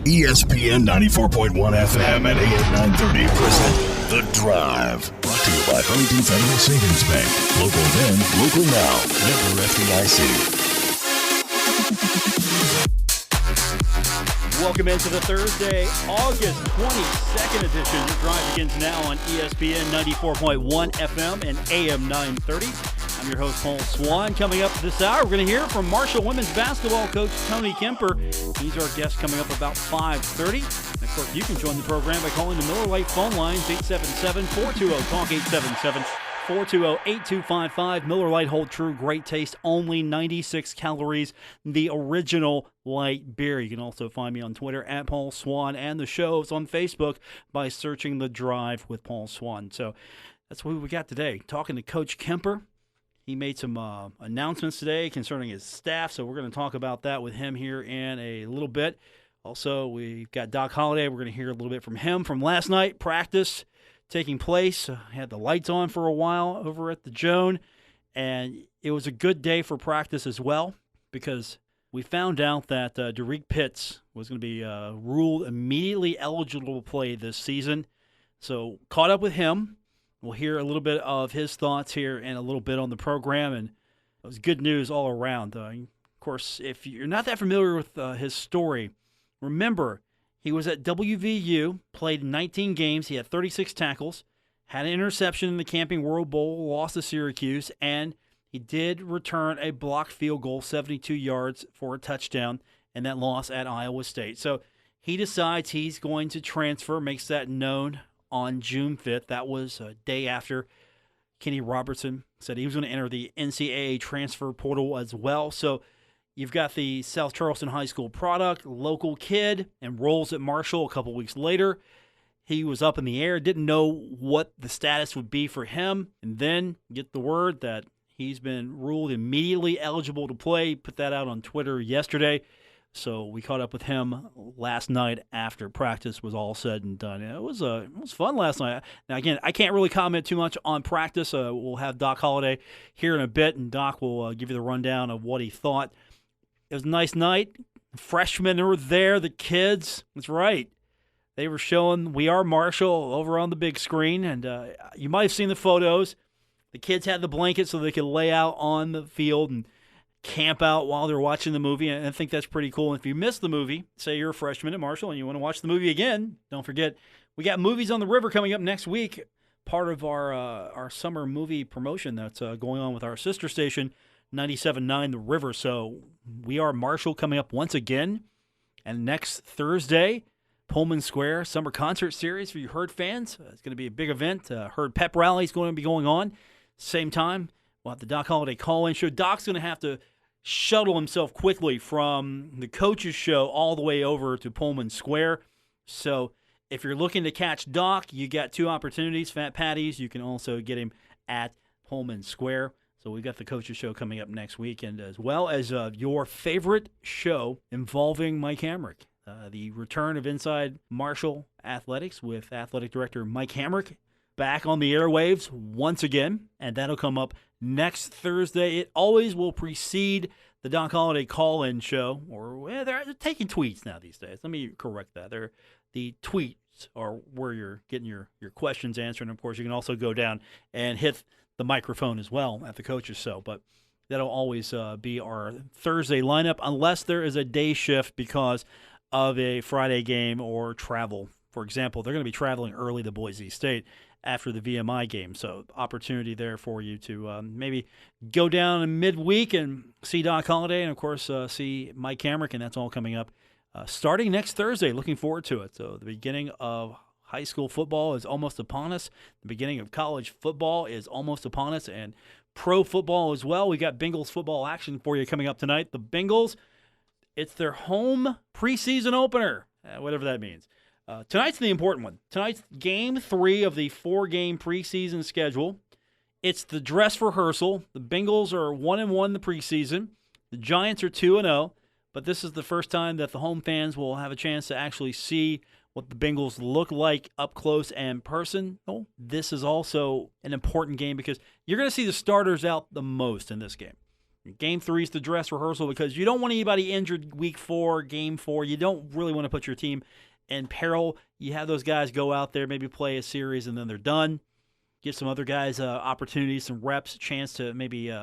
ESPN 94.1 FM and AM 930 present The Drive. Brought to you by Huntington Federal Savings Bank. Local then, local now. Member FDIC. Welcome into the Thursday, August 22nd edition. The Drive begins now on ESPN 94.1 FM and AM 930. I'm your host, Paul Swann. Coming up this hour, we're going to hear from Marshall women's basketball coach Tony Kemper. He's our guest coming up about 5:30. And of course, you can join the program by calling the Miller Lite phone lines, 877-420-TALK, 877-420-8255. Miller Lite, hold true, great taste, only 96 calories, the original light beer. You can also find me on Twitter at Paul Swann, and the show's on Facebook by searching The Drive with Paul Swann. So that's what we got today. Talking to Coach Kemper. He made some announcements today concerning his staff, so we're going to talk about that with him here in a little bit. Also, we've got Doc Holliday. We're going to hear a little bit from him from last night, practice taking place. Had the lights on for a while over at the Joan, and it was a good day for practice as well because we found out that Derrek Pitts was going to be ruled immediately eligible to play this season. So caught up with him. We'll hear a little bit of his thoughts here and a little bit on the program, and it was good news all around. Of course, if you're not that familiar with his story, remember he was at WVU, played 19 games, he had 36 tackles, had an interception in the Camping World Bowl, lost to Syracuse, and he did return a blocked field goal, 72 yards for a touchdown, and that loss at Iowa State. So he decides he's going to transfer, makes that known on June 5th. That was a day after Kenny Robertson said he was going to enter the NCAA transfer portal as well. So you've got the South Charleston High School product, local kid, enrolls at Marshall a couple weeks later. He was up in the air, didn't know what the status would be for him, and then get the word that he's been ruled immediately eligible to play. Put that out on Twitter yesterday. So we caught up with him last night after practice was all said and done. It was fun last night. Now, again, I can't really comment too much on practice. We'll have Doc Holliday here in a bit, and Doc will give you the rundown of what he thought. It was a nice night. Freshmen were there, the kids. That's right. They were showing We Are Marshall over on the big screen, and you might have seen the photos. The kids had the blankets so they could lay out on the field and camp out while they're watching the movie, and I think that's pretty cool. And if you missed the movie, say you're a freshman at Marshall and you want to watch the movie again, don't forget, we got Movies on the River coming up next week, part of our summer movie promotion that's going on with our sister station, 97.9 The River. So We Are Marshall coming up once again, and next Thursday, Pullman Square Summer Concert Series for you Herd fans. It's going to be a big event. Herd Pep Rally is going to be going on. Same time, we'll have the Doc Holliday call-in show. Doc's going to have to shuttle himself quickly from the coach's show all the way over to Pullman Square. So if you're looking to catch Doc, you got two opportunities. Fat Patties, you can also get him at Pullman Square. So we've got the coach's show coming up next weekend, as well as your favorite show involving Mike Hamrick. The return of Inside Marshall Athletics with Athletic Director Mike Hamrick back on the airwaves once again, and that'll come up next Thursday. It always will precede the Doc Holliday call-in show, or they're taking tweets now these days. Let me correct that. The tweets are where you're getting your questions answered, and of course you can also go down and hit the microphone as well at the coach's show, but that'll always be our Thursday lineup unless there is a day shift because of a Friday game or travel. For example, they're going to be traveling early to Boise State after the VMI game. So opportunity there for you to maybe go down in midweek and see Doc Holliday and, of course, see Mike Hamrick, and that's all coming up starting next Thursday. Looking forward to it. So the beginning of high school football is almost upon us. The beginning of college football is almost upon us, and pro football as well. We got Bengals football action for you coming up tonight. The Bengals, it's their home preseason opener, whatever that means. Tonight's the important one. Tonight's game 3 of the 4-game preseason schedule. It's the dress rehearsal. The Bengals are 1-1 in the preseason. The Giants are 2-0. But this is the first time that the home fans will have a chance to actually see what the Bengals look like up close and personal. This is also an important game because you're going to see the starters out the most in this game. Game 3 is the dress rehearsal because you don't want anybody injured week 4, game 4. You don't really want to put your team in peril. You have those guys go out there, maybe play a series, and then they're done. Give some other guys opportunities, some reps, a chance to maybe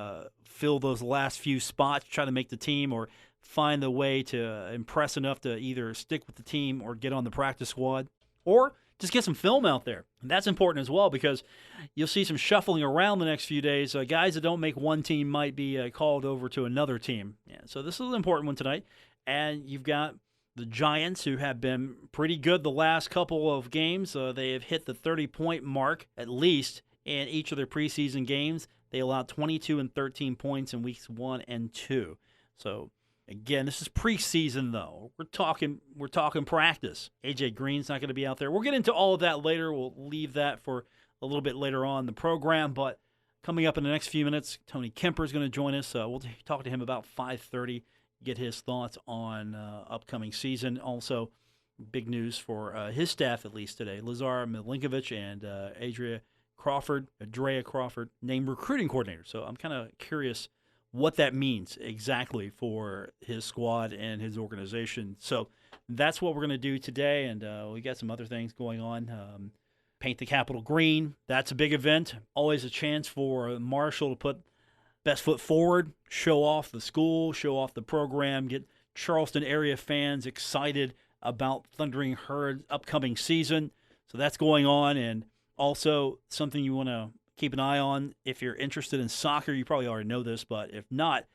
fill those last few spots, try to make the team or find a way to impress enough to either stick with the team or get on the practice squad or just get some film out there. And that's important as well because you'll see some shuffling around the next few days. Guys that don't make one team might be called over to another team. Yeah, so this is an important one tonight. And you've got the Giants, who have been pretty good the last couple of games. They have hit the 30-point mark at least in each of their preseason games. They allowed 22 and 13 points in weeks 1 and 2. So again, this is preseason, though. We're talking practice. A.J. Green's not going to be out there. We'll get into all of that later. We'll leave that for a little bit later on in the program. But coming up in the next few minutes, Tony Kemper is going to join us. We'll talk to him about 5:30, get his thoughts on upcoming season. Also, big news for his staff, at least today. Lazar, Milinkovic, and Adria Crawford, named recruiting coordinator. So I'm kind of curious what that means exactly for his squad and his organization. So that's what we're going to do today, and we got some other things going on. Paint the Capitol green. That's a big event. Always a chance for Marshall to put best foot forward, show off the school, show off the program, get Charleston area fans excited about Thundering Herd's upcoming season. So that's going on, and also something you want to keep an eye on if you're interested in soccer. You probably already know this, but if not,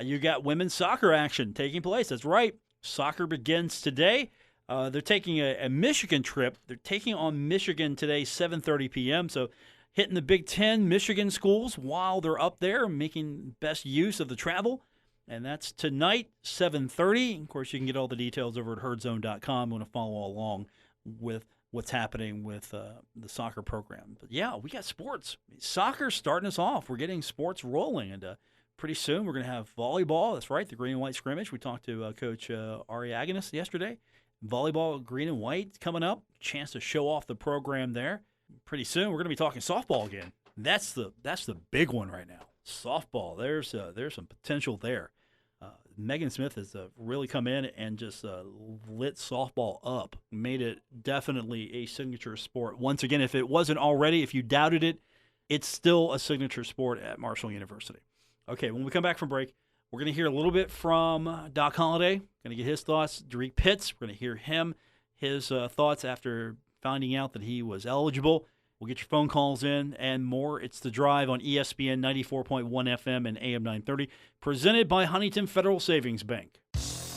you got women's soccer action taking place. That's right. Soccer begins today. They're taking a Michigan trip. They're taking on Michigan today, 7:30 p.m., so hitting the Big Ten Michigan schools while they're up there, making best use of the travel. And that's tonight, 7:30. Of course, you can get all the details over at herdzone.com. You want to follow along with what's happening with the soccer program. But, yeah, we got sports. Soccer's starting us off. We're getting sports rolling. And pretty soon we're going to have volleyball. That's right, the green and white scrimmage. We talked to Coach Ari Agnes yesterday. Volleyball, green and white coming up. Chance to show off the program there. Pretty soon we're going to be talking softball again. That's the big one right now. Softball. There's some potential there. Megan Smith has really come in and just lit softball up, made it definitely a signature sport. Once again, if it wasn't already, if you doubted it, it's still a signature sport at Marshall University. Okay, when we come back from break, we're going to hear a little bit from Doc Holliday. Going to get his thoughts. Derrek Pitts, we're going to hear his thoughts after finding out that he was eligible. We'll get your phone calls in and more. It's The Drive on ESPN 94.1 FM and AM 930, presented by Huntington Federal Savings Bank.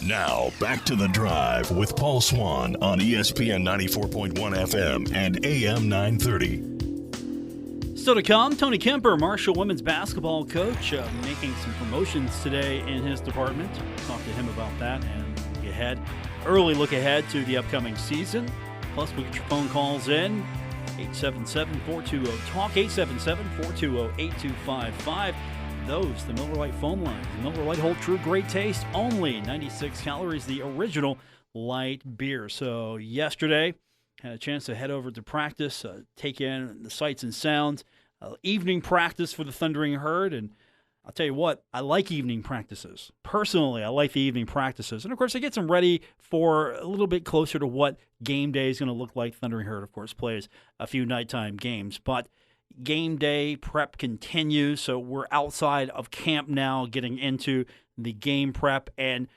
Now, back to The Drive with Paul Swann on ESPN 94.1 FM and AM 930. Still to come, Tony Kemper, Marshall women's basketball coach, making some promotions today in his department. Talk to him about that and early look ahead to the upcoming season. Plus, we'll get your phone calls in. 877-420-TALK, 877-420-8255. Those, the Miller Lite phone lines. Miller Lite, hold true, great taste, only 96 calories, the original light beer. So yesterday, had a chance to head over to practice, take in the sights and sounds, evening practice for the Thundering Herd, and I'll tell you what, I like evening practices. Personally, I like the evening practices. And, of course, it gets them ready for a little bit closer to what game day is going to look like. Thundering Herd, of course, plays a few nighttime games. But game day prep continues, so we're outside of camp now, getting into the game prep. And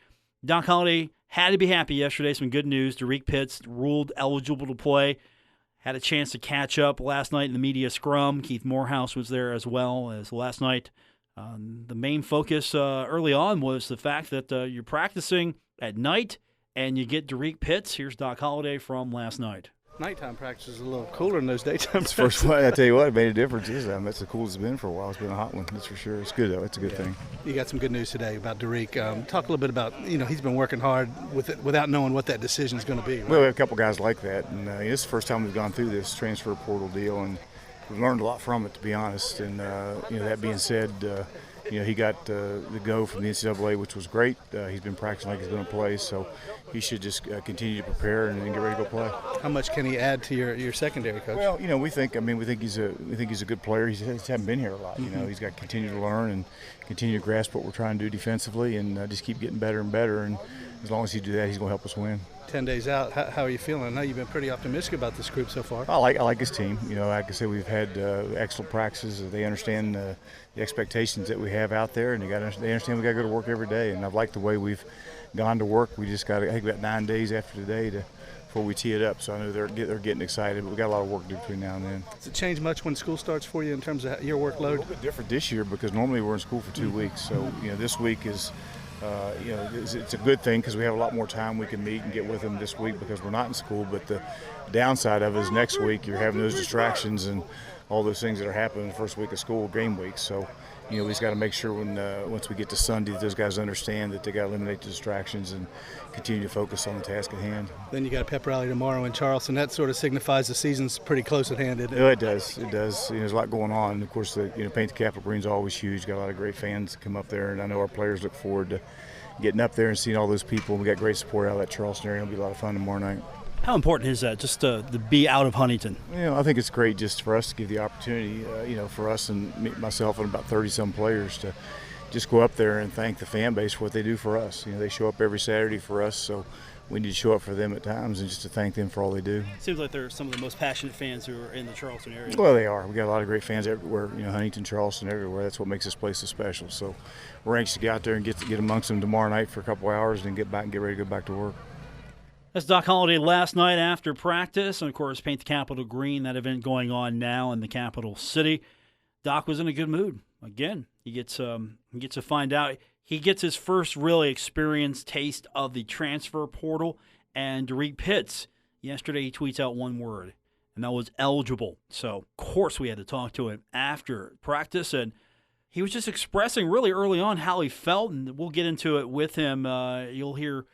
Doc Holliday had to be happy yesterday. Some good news. Derrek Pitts ruled eligible to play. Had a chance to catch up last night in the media scrum. Keith Morehouse was there as well as last night. The main focus early on was the fact that you're practicing at night and you get Derrek Pitts. Here's Doc Holliday from last night. Nighttime practice is a little cooler than those daytime practices. First one, I tell you what, it made a difference. That's the coolest it's been for a while. It's been a hot one, that's for sure. It's good, though. It's a good thing. You got some good news today about Derrek. Talk a little bit about, he's been working hard with it without knowing what that decision is going to be. Right? Well, we have a couple guys like that, and this is the first time we've gone through this transfer portal deal, and we've learned a lot from it, to be honest. And, that being said, he got the go from the NCAA, which was great. He's been practicing like he's going to play, so he should just continue to prepare and then get ready to go play. How much can he add to your secondary, Coach? Well, we think he's a good player. He hasn't been here a lot. He's got to continue to learn and continue to grasp what we're trying to do defensively, and just keep getting better and better. And as long as he do that, he's going to help us win. 10 days out, how are you feeling? I know you've been pretty optimistic about this group so far. I like his team. Like I said, we've had excellent practices. They understand the expectations that we have out there, and they understand we got to go to work every day. And I've liked the way we've gone to work. We just got, I think, about 9 days after today before we tee it up. So I know they're getting excited, but we got a lot of work to do between now and then. Does it change much when school starts for you in terms of your workload? A little bit different this year because normally we're in school for 2 weeks. So this week is. It's a good thing because we have a lot more time we can meet and get with them this week because we're not in school. But the downside of it is next week you're having those distractions and all those things that are happening the first week of school, game week. So, we just got to make sure once we get to Sunday, those guys understand that they got to eliminate the distractions and continue to focus on the task at hand. Then you got a pep rally tomorrow in Charleston. That sort of signifies the season's pretty close at hand, isn't it? It does. There's a lot going on. And of course, Paint the Capitol Green's always huge. Got a lot of great fans come up there, and I know our players look forward to getting up there and seeing all those people. We got great support out of that Charleston area. It'll be a lot of fun tomorrow night. How important is that, just to be out of Huntington? I think it's great just for us to give the opportunity, for us and myself and about 30-some players to just go up there and thank the fan base for what they do for us. They show up every Saturday for us, so we need to show up for them at times and just to thank them for all they do. Seems like they're some of the most passionate fans who are in the Charleston area. Well, they are. We got a lot of great fans everywhere, Huntington, Charleston, everywhere. That's what makes this place so special. So we're anxious to get out there and get amongst them tomorrow night for a couple hours and then get back and get ready to go back to work. That's Doc Holliday last night after practice. And, of course, Paint the Capitol Green, that event going on now in the capital city. Doc was in a good mood. Again, he gets to find out. He gets his first really experienced taste of the transfer portal. And Derrek Pitts, yesterday he tweets out one word, and that was eligible. So, of course, we had to talk to him after practice. And he was just expressing really early on how he felt, and we'll get into it with him. You'll hear.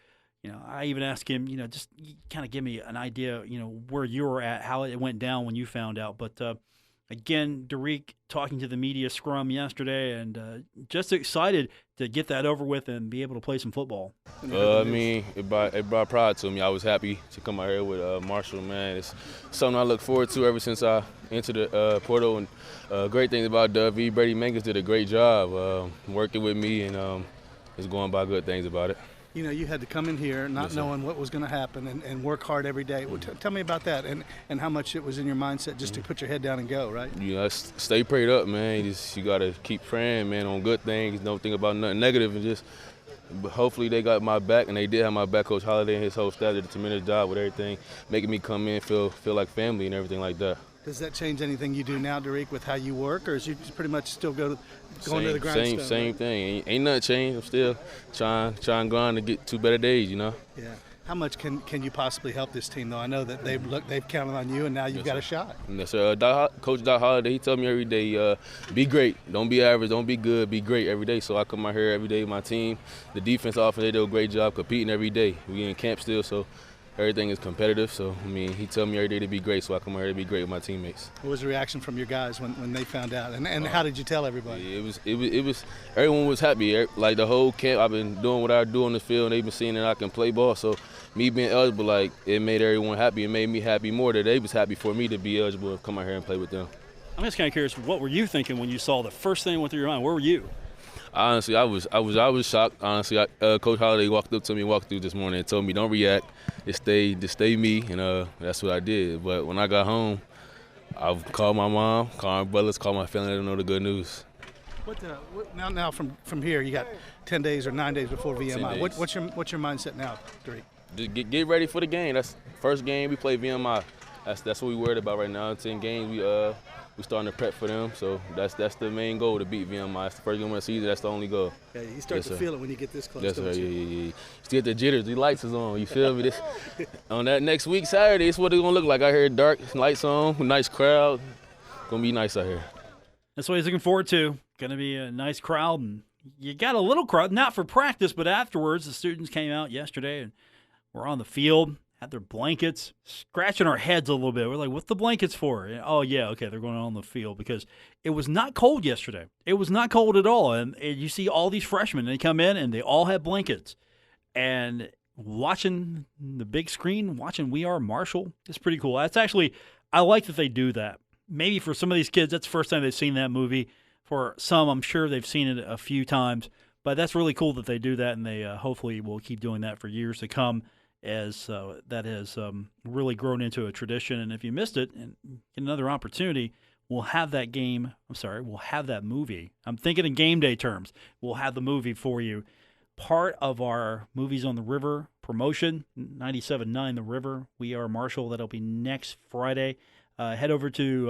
I even asked him, just kind of give me an idea, where you were at, how it went down when you found out. But, again, Derrek talking to the media scrum yesterday and just excited to get that over with and be able to play some football. It brought pride to me. I was happy to come out here with Marshall, man. It's something I look forward to ever since I entered the portal. And great thing about W, Brady Mangus did a great job working with me and is going by good things about it. You had to come in here not knowing what was going to happen and work hard every day. Well, tell me about that and how much it was in your mindset just to put your head down and go, right? Stay prayed up, man. You got to keep praying, man, on good things. Don't think about nothing negative and but hopefully they got my back, and they did have my back. Coach Holliday and his whole staff did a tremendous job with everything, making me come in, feel like family and everything like that. Does that change anything you do now, Derrek, with how you work, or is you just pretty much still going to the grindstone? Same thing. Ain't nothing changed. I'm still trying to grind to get 2 better days, Yeah. How much can you possibly help this team, though? I know that they've counted on you, and now you've got a shot. Yes, sir. Coach Doc Holliday, he told me every day, be great. Don't be average. Don't be good. Be great every day. So I come out here every day with my team. The defense offense, they do a great job competing every day. We in camp still, so everything is competitive. So, he told me every day to be great, so I come out here to be great with my teammates. What was the reaction from your guys when they found out? And how did you tell everybody? It was everyone was happy. Like the whole camp, I've been doing what I do on the field, and they've been seeing that I can play ball. So me being eligible, it made everyone happy. It made me happy more that they was happy for me to be eligible to come out here and play with them. I'm just kind of curious, what were you thinking when you saw the first thing that went through your mind? Where were you? Honestly, I was shocked. Honestly, Coach Holliday walked through this morning and told me, don't react, just stay me, and that's what I did. But when I got home, I called my mom, called my brothers, called my family to know the good news. Now from here, you got 10 days or 9 days before VMI. What's your mindset now, Derrek? Just get ready for the game. That's first game we play VMI. That's what we worried about right now. 10 games we starting to prep for them, so that's the main goal, to beat VMI. It's the first game of the season. That's the only goal. Yeah, you start to feel it when you get this close. Yes, don't sir. you? Yeah. Just get the jitters. The lights is on. You feel me? On that next week, Saturday, it's what it's gonna look like out here. Dark, lights on, nice crowd. Gonna be nice out here. That's what he's looking forward to. Gonna be a nice crowd, and you got a little crowd, not for practice, but afterwards. The students came out yesterday and were on the field, had their blankets, scratching our heads a little bit. We're like, what's the blankets for? And, oh, yeah, okay, they're going on the field because it was not cold yesterday. It was not cold at all. And you see all these freshmen, they come in and they all have blankets. And watching the big screen, watching We Are Marshall, it's pretty cool. That's actually, I like that they do that. Maybe for some of these kids, that's the first time they've seen that movie. For some, I'm sure they've seen it a few times. But that's really cool that they do that, and they hopefully will keep doing that for years to come, as that has really grown into a tradition. And if you missed it and get another opportunity, we'll have that we'll have that movie. I'm thinking in game day terms. We'll have the movie for you. Part of our Movies on the River promotion, 97.9 The River, We Are Marshall. That'll be next Friday. Head over to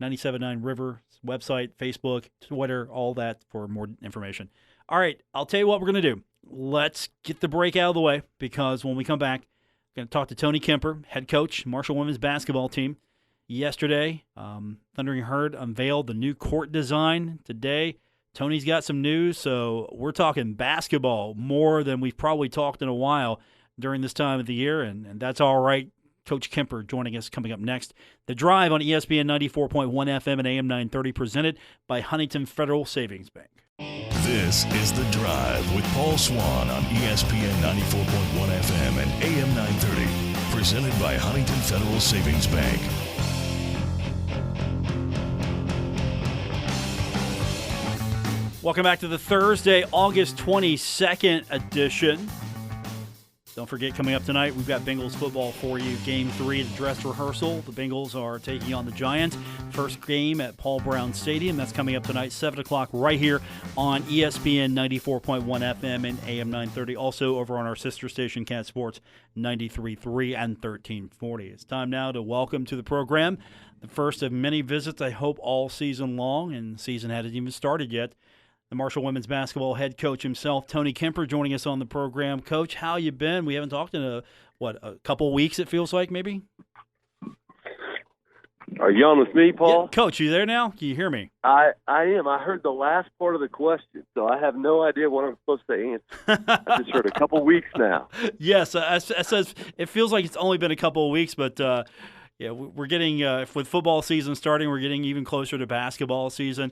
97.9 River website, Facebook, Twitter, all that for more information. All right, I'll tell you what we're going to do. Let's get the break out of the way, because when we come back, I'm going to talk to Tony Kemper, head coach, Marshall women's basketball team. Yesterday, Thundering Herd unveiled the new court design. Today, Tony's got some news, so we're talking basketball more than we've probably talked in a while during this time of the year, and that's all right. Coach Kemper joining us coming up next. The Drive on ESPN 94.1 FM and AM 930, presented by Huntington Federal Savings Bank. This is The Drive with Paul Swann on ESPN 94.1 FM and AM 930, presented by Huntington Federal Savings Bank. Welcome back to the Thursday, August 22nd edition. Don't forget, coming up tonight, we've got Bengals football for you. Game 3, the dress rehearsal. The Bengals are taking on the Giants. First game at Paul Brown Stadium. That's coming up tonight, 7 o'clock, right here on ESPN 94.1 FM and AM 930. Also over on our sister station, Cat Sports 93.3 and 1340. It's time now to welcome to the program the first of many visits, I hope, all season long, and the season hasn't even started yet. The Marshall women's basketball head coach himself, Tony Kemper, joining us on the program. Coach, how you been? We haven't talked in a couple of weeks, it feels like, maybe? Are you on with me, Paul? Yeah, Coach, you there now? Can you hear me? I am. I heard the last part of the question, so I have no idea what I'm supposed to answer. I just heard a couple weeks now. Yes, it feels like it's only been a couple of weeks, but yeah, we're getting, with football season starting, we're getting even closer to basketball season.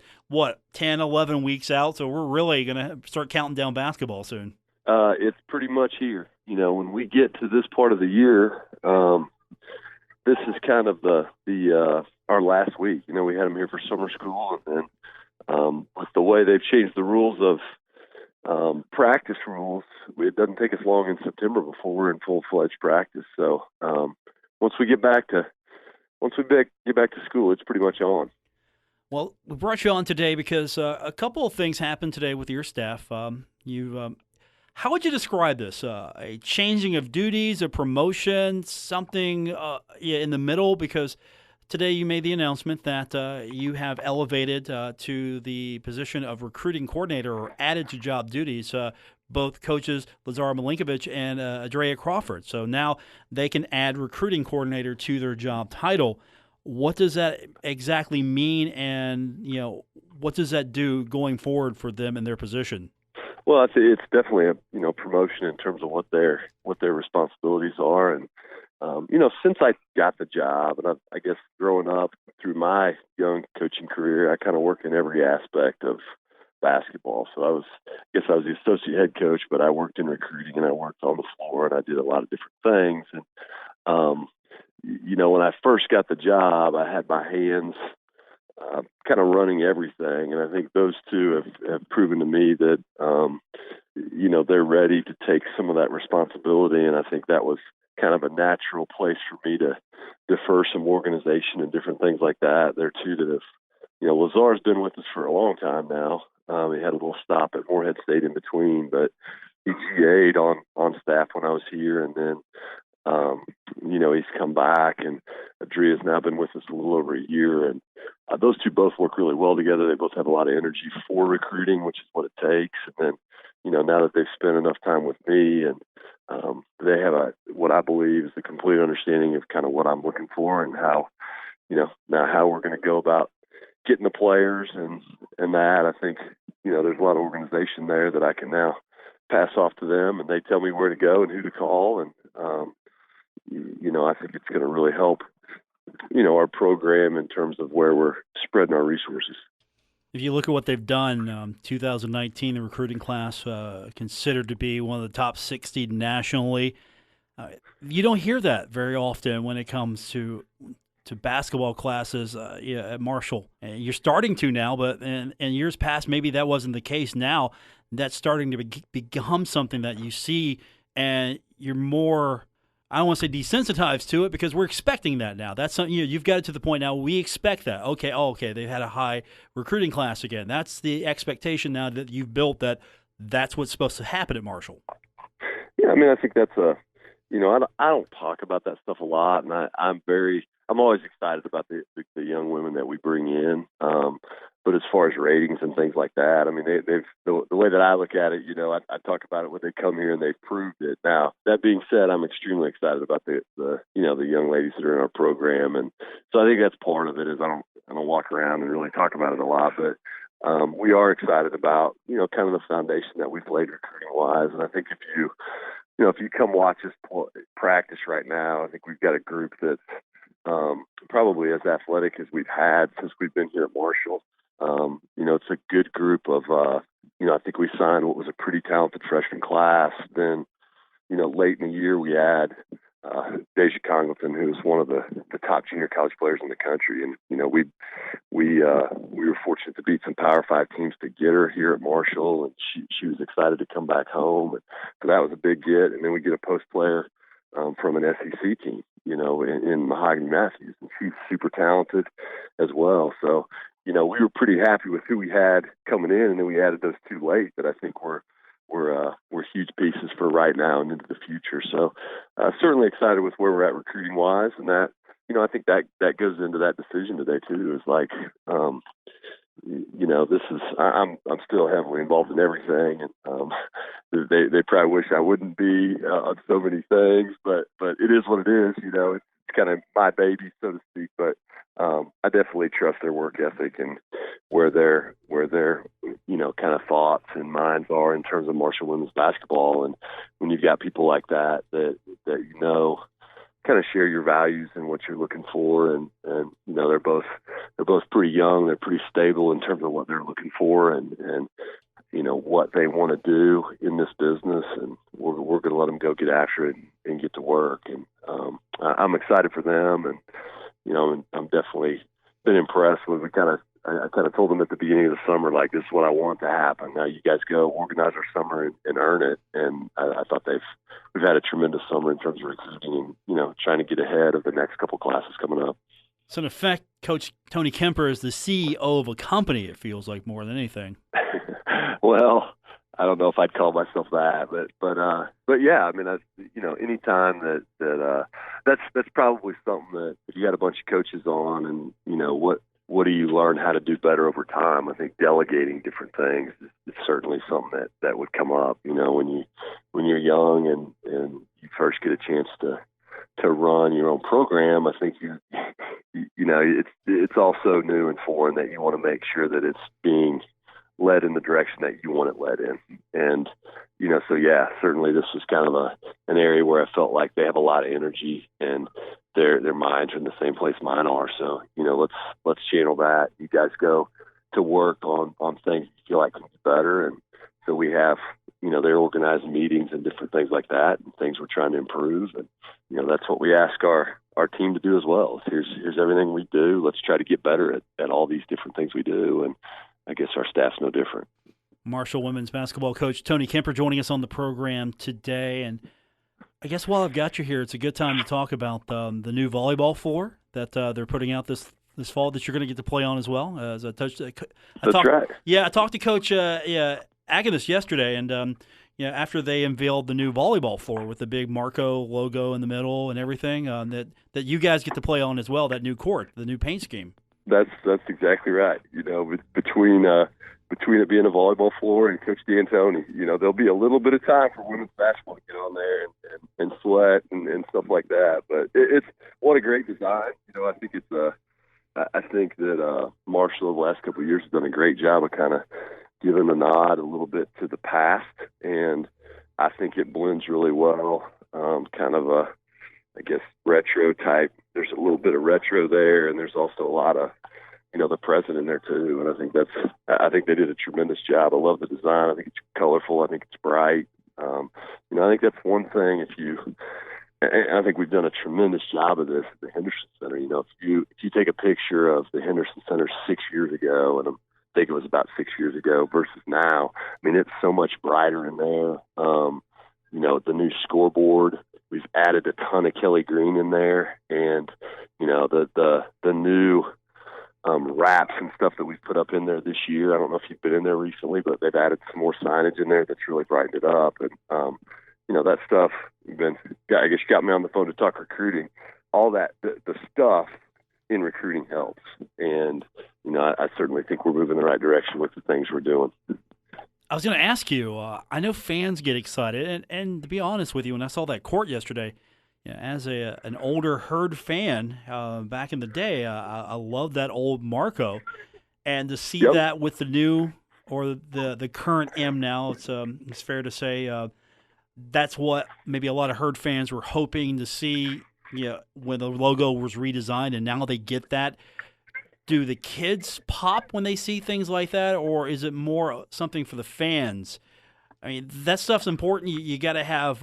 10, 11 weeks out, so we're really going to start counting down basketball soon. It's pretty much here. You know, when we get to this part of the year, this is kind of our last week. You know, we had them here for summer school, and then with the way they've changed the rules of practice rules, it doesn't take us long in September before we're in full-fledged practice. So once we get back to school, it's pretty much on. Well, we brought you on today because a couple of things happened today with your staff. How would you describe this? A changing of duties, a promotion, something in the middle? Because today you made the announcement that you have elevated to the position of recruiting coordinator, or added to job duties, both coaches Lazar Milinkovic and Adria Crawford. So now they can add recruiting coordinator to their job title. What does that exactly mean, and what does that do going forward for them in their position? Well, it's definitely a promotion in terms of what their responsibilities are, and since I got the job, and I guess growing up through my young coaching career, I kind of worked in every aspect of basketball. So I was the associate head coach, but I worked in recruiting and I worked on the floor and I did a lot of different things. And when I first got the job, I had my hands kind of running everything, and I think those two have proven to me that they're ready to take some of that responsibility, and I think that was kind of a natural place for me to defer some organization and different things like that. They're two that have, Lazar's been with us for a long time now. He had a little stop at Morehead State in between, but he GA'd on staff when I was here, and then he's come back, and Adria's now been with us a little over a year, and those two both work really well together. They both have a lot of energy for recruiting, which is what it takes. And then, now that they've spent enough time with me, and they have what I believe is a complete understanding of kind of what I'm looking for, and how, now how we're going to go about getting the players and that. I think, there's a lot of organization there that I can now pass off to them, and they tell me where to go and who to call. And I think it's going to really help, our program in terms of where we're spreading our resources. If you look at what they've done, 2019, the recruiting class considered to be one of the top 60 nationally. You don't hear that very often when it comes to basketball classes at Marshall. And you're starting to now, but in years past, maybe that wasn't the case. Now that's starting to become something that you see, and you're more, I don't want to say desensitized to it, because we're expecting that now. That's something, you've got it to the point now we expect that. Okay, they've had a high recruiting class again. That's the expectation now that you've built, that's what's supposed to happen at Marshall. Yeah, I think that's I don't talk about that stuff a lot, and I'm always excited about the young women that we bring in. But as far as ratings and things like that, they've the way that I look at it, I talk about it when they come here and they've proved it. Now, that being said, I'm extremely excited about the young ladies that are in our program, and so I think that's part of it. Is I don't walk around and really talk about it a lot, but we are excited about kind of the foundation that we've laid recruiting wise, and I think if you come watch us practice right now, I think we've got a group that's probably as athletic as we've had since we've been here at Marshall. It's a good group of, I think we signed what was a pretty talented freshman class. Then, late in the year we had Deja Congleton, who was one of the top junior college players in the country. And, we were fortunate to beat some Power 5 teams to get her here at Marshall, and she was excited to come back home. And so that was a big get. And then we get a post player from an SEC team, in Mahogany Matthews, and she's super talented as well. So, we were pretty happy with who we had coming in, and then we added those two late that I think were huge pieces for right now and into the future. So certainly excited with where we're at recruiting wise, and that, I think that goes into that decision today too, is like, this is, I'm still heavily involved in everything, and they probably wish I wouldn't be on so many things, but it is what it is. It's kind of my baby, so to speak. But I definitely trust their work ethic and where their kind of thoughts and minds are in terms of Marshall women's basketball. And when you've got people like that kind of share your values and what you're looking for, and they're both pretty young, they're pretty stable in terms of what they're looking for, and what they want to do in this business, and we're going to let them go get after it and get to work. And I'm excited for them, and I'm definitely been impressed with. I kind of told them at the beginning of the summer, like, this is what I want to happen. Now you guys go organize our summer and earn it. And I thought we've had a tremendous summer in terms of recruiting and, trying to get ahead of the next couple classes coming up. So in effect, Coach Tony Kemper is the CEO of a company, it feels like, more than anything. Well, I don't know if I'd call myself that, but yeah, that's, anytime that's probably something that if you got a bunch of coaches on and, what do you learn how to do better over time? I think delegating different things is certainly something that would come up, when you're young and you first get a chance to run your own program. I think it's also new and foreign that you want to make sure that it's being led in the direction that you want it led in. And, so yeah, certainly this was kind of an area where I felt like they have a lot of energy and their minds are in the same place mine are. So, let's channel that. You guys go to work on things you feel like can be better. And so we have, they're organizing meetings and different things like that, and things we're trying to improve. And, that's what we ask our team to do as well. Here's everything we do. Let's try to get better at all these different things we do. And I guess our staff's no different. Marshall women's basketball coach Tony Kemper joining us on the program today. And I guess while I've got you here, it's a good time to talk about the new volleyball floor that they're putting out this fall that you're going to get to play on as well. As I touched, right. Yeah, I talked to Coach Agnes yesterday, and after they unveiled the new volleyball floor with the big Marco logo in the middle and everything, that you guys get to play on as well. That new court, the new paint scheme. That's exactly right. Between it being a volleyball floor and Coach D'Antoni, there'll be a little bit of time for women's basketball to get on there and sweat and stuff like that. But it's what a great design. I think I think that Marshall the last couple of years has done a great job of kind of giving a nod a little bit to the past, and I think it blends really well. Kind of I guess, retro type. There's a little bit of retro there, and there's also a lot of, the present in there too. And I think they did a tremendous job. I love the design. I think it's colorful. I think it's bright. I think that's one thing. I think we've done a tremendous job of this at the Henderson Center. If you take a picture of the Henderson Center 6 years ago, and I think it was about 6 years ago versus now, it's so much brighter in there. The new scoreboard, we've added a ton of Kelly Green in there, and the new wraps and stuff that we've put up in there this year. I don't know if you've been in there recently, but they've added some more signage in there that's really brightened it up. And, that stuff, I guess you got me on the phone to talk recruiting. All that, the stuff in recruiting helps. And, I certainly think we're moving in the right direction with the things we're doing. I was going to ask you, I know fans get excited, and to be honest with you, when I saw that court yesterday, as an older Herd fan back in the day, I love that old Marco, and to see that with the new or the current M now, it's fair to say that's what maybe a lot of Herd fans were hoping to see. When the logo was redesigned, and now they get that. Do the kids pop when they see things like that, or is it more something for the fans? That stuff's important. You got to have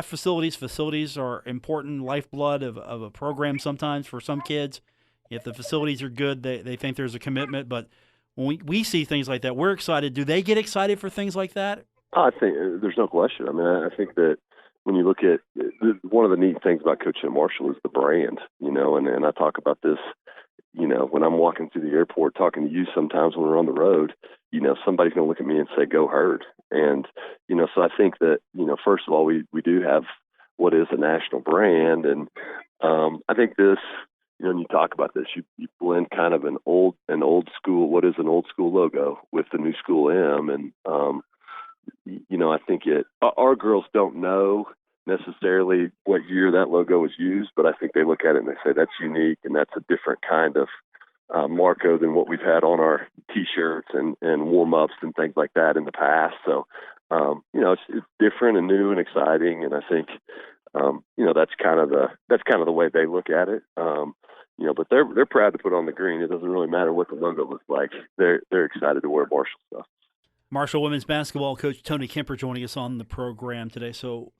facilities. Facilities are important lifeblood of a program sometimes for some kids. If the facilities are good, they think there's a commitment. But when we see things like that, we're excited. Do they get excited for things like that? I think there's no question. I think that when you look at one of the neat things about coaching at Marshall is the brand, and I talk about this, when I'm walking through the airport talking to you sometimes when we're on the road, somebody's going to look at me and say, go Herd. And, so I think that, first of all, we do have what is a national brand. And I think this, when you talk about this, you blend kind of an old school, what is an old school logo with the new school M. And, I think our girls don't know necessarily what year that logo was used, but I think they look at it and they say that's unique and that's a different kind of Marco than what we've had on our T-shirts and warm-ups and things like that in the past. So, it's different and new and exciting, and I think, that's kind of the way they look at it. But they're proud to put on the green. It doesn't really matter what the logo looks like. They're excited to wear Marshall stuff. Marshall women's basketball coach Tony Kemper joining us on the program today. So,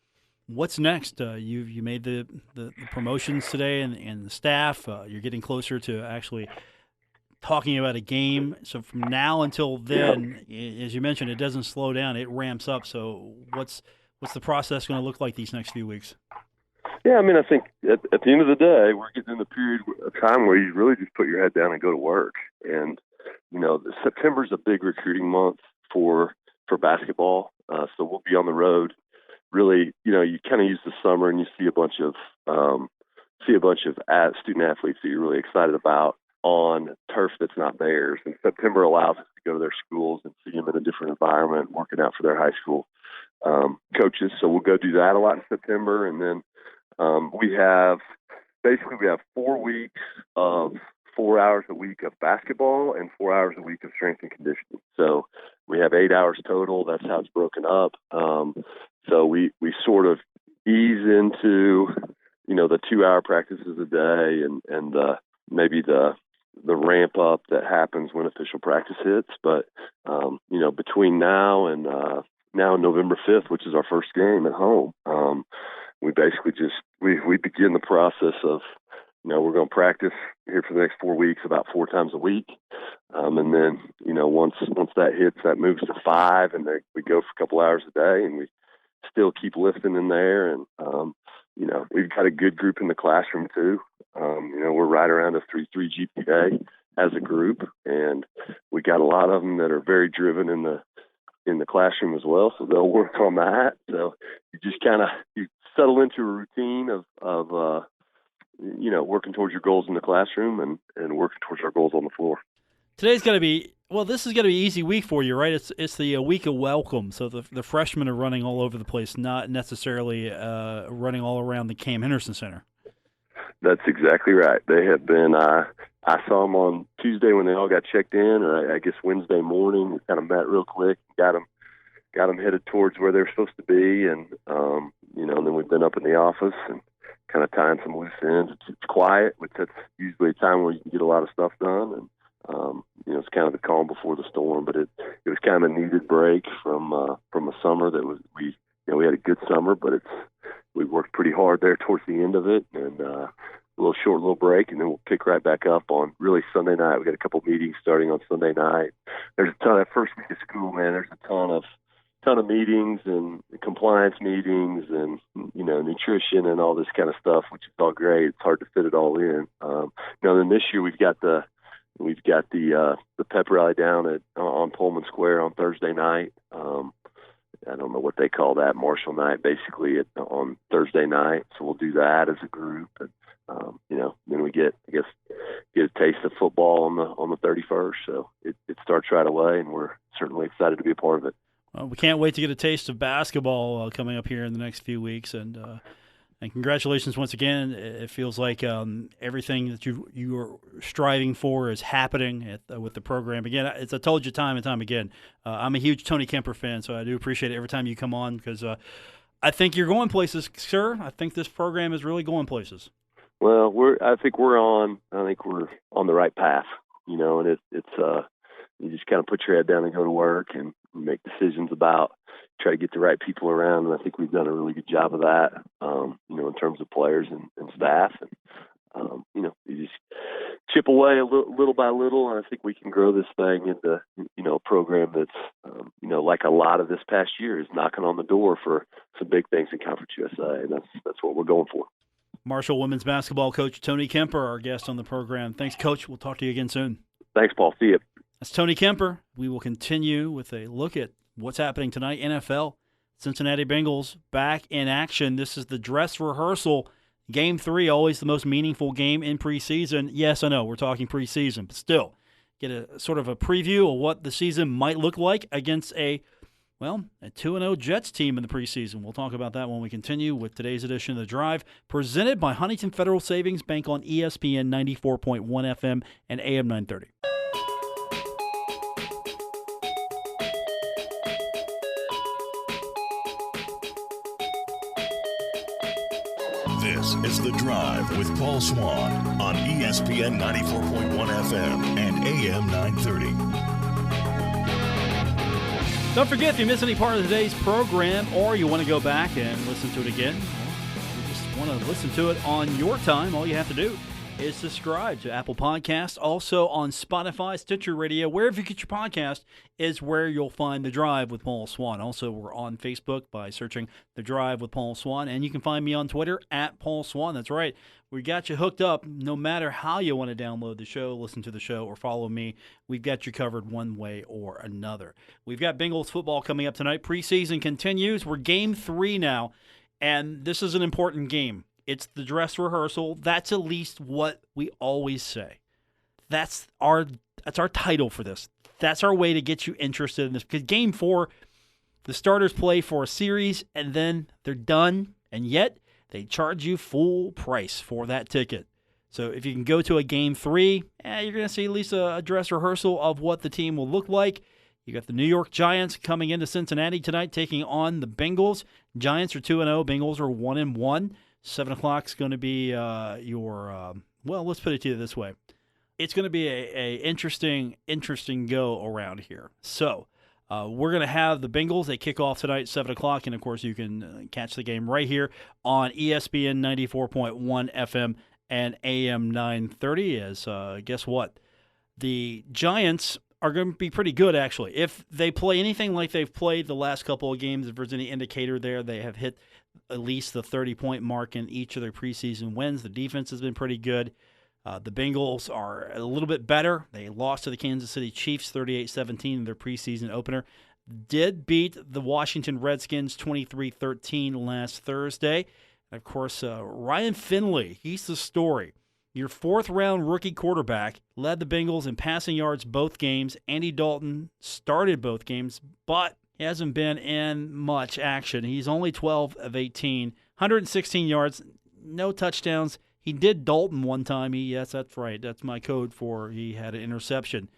what's next? You made the promotions today and the staff. You're getting closer to actually talking about a game. So from now until then, as you mentioned, it doesn't slow down. It ramps up. So what's the process going to look like these next few weeks? Yeah, I think at the end of the day, we're getting in the period of time where you really just put your head down and go to work. And, September's a big recruiting month for basketball. So we'll be on the road. Really, you kind of use the summer and you see a bunch of student athletes that you're really excited about on turf that's not theirs. And September allows us to go to their schools and see them in a different environment, working out for their high school coaches. So we'll go do that a lot in September. And then we have 4 weeks of 4 hours a week of basketball and 4 hours a week of strength and conditioning. So we have 8 hours total. That's how it's broken up. So we sort of ease into, the 2 hour practices a day and maybe the ramp up that happens when official practice hits. But, between now and November 5th, which is our first game at home, we basically we begin the process of, we're going to practice here for the next 4 weeks about 4 times a week. And then, once that hits, that moves to 5, and we go for a couple hours a day, and we still keep lifting in there. And, we've got a good group in the classroom too. We're right around a 3.3 GPA as a group, and we got a lot of them that are very driven in the classroom as well. So they'll work on that. So you just you settle into a routine of working towards your goals in the classroom and working towards our goals on the floor. Today's going to be, this is going to be an easy week for you, right? It's the week of welcome. So the freshmen are running all over the place, not necessarily running all around the Cam Henderson Center. That's exactly right. They have been, I saw them on Tuesday when they all got checked in, or I guess Wednesday morning. We kind of met real quick, got them headed towards where they're supposed to be. And, and then we've been up in the office and kind of tying some loose ends. It's quiet, which that's usually a time where you can get a lot of stuff done. And, it's kind of the calm before the storm, but it was kind of a needed break from a summer that we had a good summer, but we worked pretty hard there towards the end of it, and a little break, and then we'll pick right back up on really Sunday night. We got a couple meetings starting on Sunday night. There's a ton of first week of school, man. There's a ton of meetings and compliance meetings and nutrition and all this kind of stuff, which is all great. It's hard to fit it all in. Then this year we've got the pep rally down on Pullman Square on Thursday night. I don't know what they call that, Marshall night, basically on Thursday night. So we'll do that as a group, and then we get a taste of football on the 31st. So it starts right away, and we're certainly excited to be a part of it. Well, we can't wait to get a taste of basketball coming up here in the next few weeks, and congratulations once again. It feels like everything that you are striving for is happening with the program. Again, I told you time and time again, I'm a huge Tony Kemper fan, so I do appreciate it every time you come on, because I think you're going places, sir. I think this program is really going places. Well, I think we're on the right path, and it's you just kind of put your head down and go to work and make decisions about try to get the right people around, and I think we've done a really good job of that, in terms of players and staff, and you just chip away a little by little, and I think we can grow this thing into a program that's like a lot of this past year is knocking on the door for some big things in Conference USA, and that's what we're going for. Marshall women's basketball coach Tony Kemper, our guest on the program. Thanks, Coach. We'll talk to you again soon. Thanks, Paul. See you. That's Tony Kemper. We will continue with a look at what's happening tonight. NFL, Cincinnati Bengals back in action. This is the dress rehearsal. Game 3, always the most meaningful game in preseason. Yes, I know, we're talking preseason, but still, get a sort of a preview of what the season might look like against a 2-0 Jets team in the preseason. We'll talk about that when we continue with today's edition of The Drive, presented by Huntington Federal Savings Bank on ESPN 94.1 FM and AM 930. This is The Drive with Paul Swann on ESPN 94.1 FM and AM 930. Don't forget, if you miss any part of today's program or you want to go back and listen to it again, or you just want to listen to it on your time, all you have to do is subscribe to Apple Podcasts. Also on Spotify, Stitcher Radio, wherever you get your podcast is where you'll find The Drive with Paul Swann. Also, we're on Facebook by searching The Drive with Paul Swann, and you can find me on Twitter at Paul Swann. That's right. We got you hooked up. No matter how you want to download the show, listen to the show, or follow me, we've got you covered one way or another. We've got Bengals football coming up tonight. Preseason continues. We're Game 3 now, and this is an important game. It's the dress rehearsal. That's at least what we always say. That's our title for this. That's our way to get you interested in this. Because Game 4, the starters play for a series, and then they're done, and yet they charge you full price for that ticket. So if you can go to a Game 3, you're going to see at least a dress rehearsal of what the team will look like. You got the New York Giants coming into Cincinnati tonight, taking on the Bengals. Giants are 2-0. Bengals are 1-1. 7 o'clock is going to be let's put it to you this way. It's going to be a interesting go around here. So we're going to have the Bengals. They kick off tonight at 7 o'clock, and, of course, you can catch the game right here on ESPN 94.1 FM and AM 930. As guess what? The Giants are going to be pretty good, actually. If they play anything like they've played the last couple of games, if there's any indicator there, they have hit at least the 30-point mark in each of their preseason wins. The defense has been pretty good. The Bengals are a little bit better. They lost to the Kansas City Chiefs 38-17 in their preseason opener. Did beat the Washington Redskins 23-13 last Thursday. And of course, Ryan Finley, he's the story. Your fourth-round rookie quarterback led the Bengals in passing yards both games. Andy Dalton started both games, but he hasn't been in much action. He's only 12 of 18, 116 yards, no touchdowns. He did Dalton one time. Yes, that's right. That's my code for he had an interception.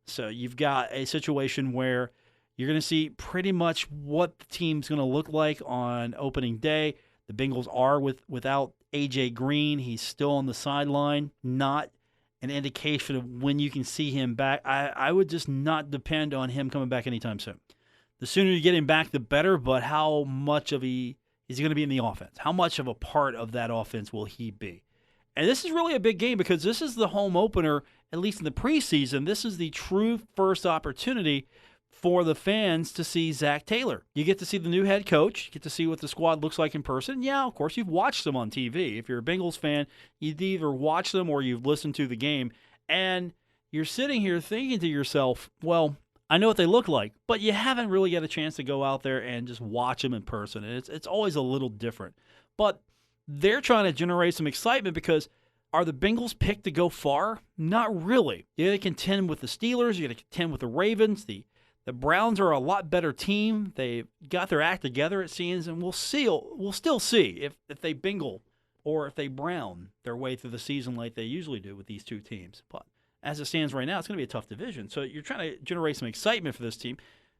So you've got a situation where you're going to see pretty much what the team's going to look like on opening day. The Bengals are without A.J. Green, he's still on the sideline, not an indication of when you can see him back. I would just not depend on him coming back anytime soon. The sooner you get him back, the better, but how much of is he going to be in the offense? How much of a part of that offense will he be? And this is really a big game because this is the home opener, at least in the preseason. This is the true first opportunity for the fans to see Zach Taylor. You get to see the new head coach. You get to see what the squad looks like in person. Yeah, of course, you've watched them on TV. If you're a Bengals fan, you've either watched them or you've listened to the game. And you're sitting here thinking to yourself, well, I know what they look like, but you haven't really got a chance to go out there and just watch them in person. And it's always a little different. But they're trying to generate some excitement because are the Bengals picked to go far? Not really. You got to contend with the Steelers. You got to contend with the Ravens. The Browns are a lot better team. They've got their act together, it seems, and we'll still see if they bingle or if they brown their way through the season like they usually do with these two teams. But as it stands right now, it's going to be a tough division. So you're trying to generate some excitement for this team.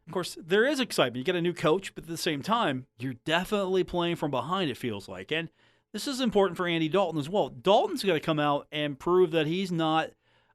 Of course, there is excitement. You get a new coach, but at the same time, you're definitely playing from behind, it feels like. And this is important for Andy Dalton as well. Dalton's got to come out and prove that he's not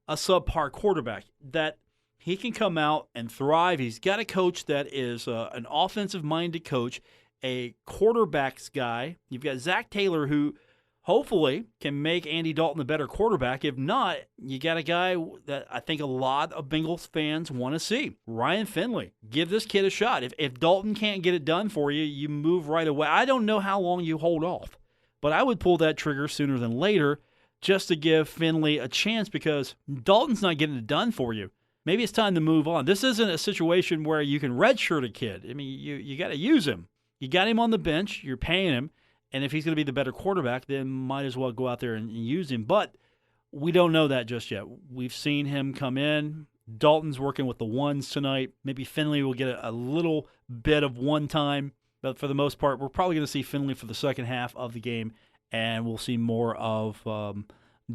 a subpar quarterback, that he can come out and thrive. He's got a coach that is an offensive-minded coach, a quarterbacks guy. You've got Zach Taylor, who hopefully can make Andy Dalton a better quarterback. If not, you got a guy that I think a lot of Bengals fans want to see, Ryan Finley. Give this kid a shot. If Dalton can't get it done for you, you move right away. I don't know how long you hold off, but I would pull that trigger sooner than later just to give Finley a chance because Dalton's not getting it done for you. Maybe it's time to move on. This isn't a situation where you can redshirt a kid. I mean, you got to use him. You got him on the bench. You're paying him. And if he's going to be the better quarterback, then might as well go out there and use him. But we don't know that just yet. We've seen him come in. Dalton's working with the ones tonight. Maybe Finley will get a little bit of one time. But for the most part, we're probably going to see Finley for the second half of the game. And we'll see more of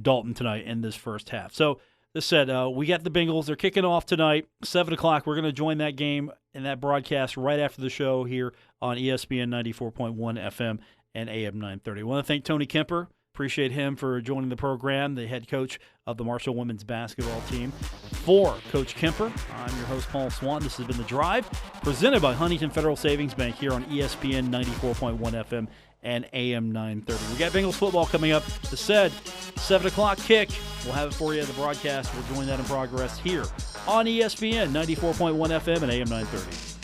Dalton tonight in this first half. So, this said, we got the Bengals. They're kicking off tonight, 7 o'clock. We're going to join that game and that broadcast right after the show here on ESPN 94.1 FM and AM 930. I want to thank Tony Kemper. Appreciate him for joining the program, the head coach of the Marshall women's basketball team. For Coach Kemper, I'm your host, Paul Swann. This has been The Drive, presented by Huntington Federal Savings Bank here on ESPN 94.1 FM and AM 930. We got Bengals football coming up. As said, 7 o'clock kick. We'll have it for you at the broadcast. We'll join that in progress here on ESPN 94.1 FM and AM 930.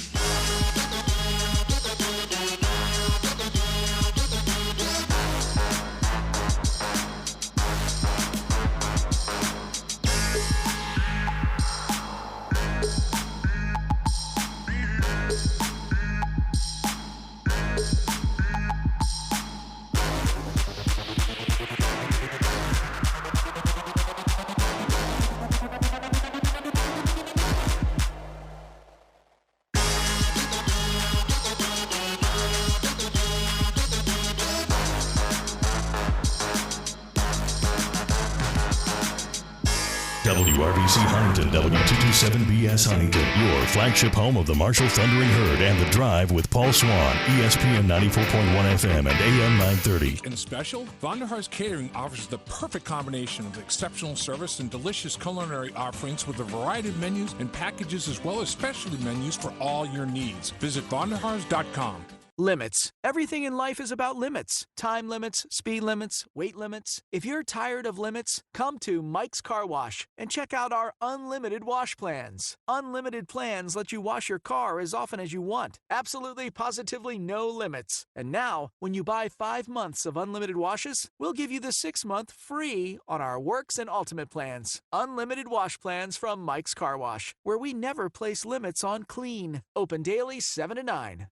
WRVC Huntington, W227BS Huntington, your flagship home of the Marshall Thundering Herd and The Drive with Paul Swann, ESPN 94.1 FM and AM 930. In special, Vonderhaar's Catering offers the perfect combination of exceptional service and delicious culinary offerings with a variety of menus and packages as well as specialty menus for all your needs. Visit Vonderhaars.com. Limits. Everything in life is about limits. Time limits, speed limits, weight limits. If you're tired of limits, come to Mike's Car Wash and check out our unlimited wash plans. Unlimited plans let you wash your car as often as you want. Absolutely, positively no limits. And now, when you buy 5 months of unlimited washes, we'll give you the 6th month free on our Works and Ultimate plans. Unlimited wash plans from Mike's Car Wash, where we never place limits on clean. Open daily 7 to 9.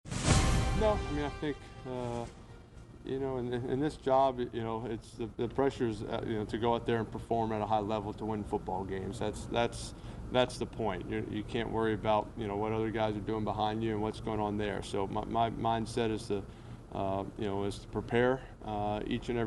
No, I mean, I think, in this job, it's the pressures, to go out there and perform at a high level to win football games. That's the point. You can't worry about, what other guys are doing behind you and what's going on there. So my mindset is to, is to prepare each and every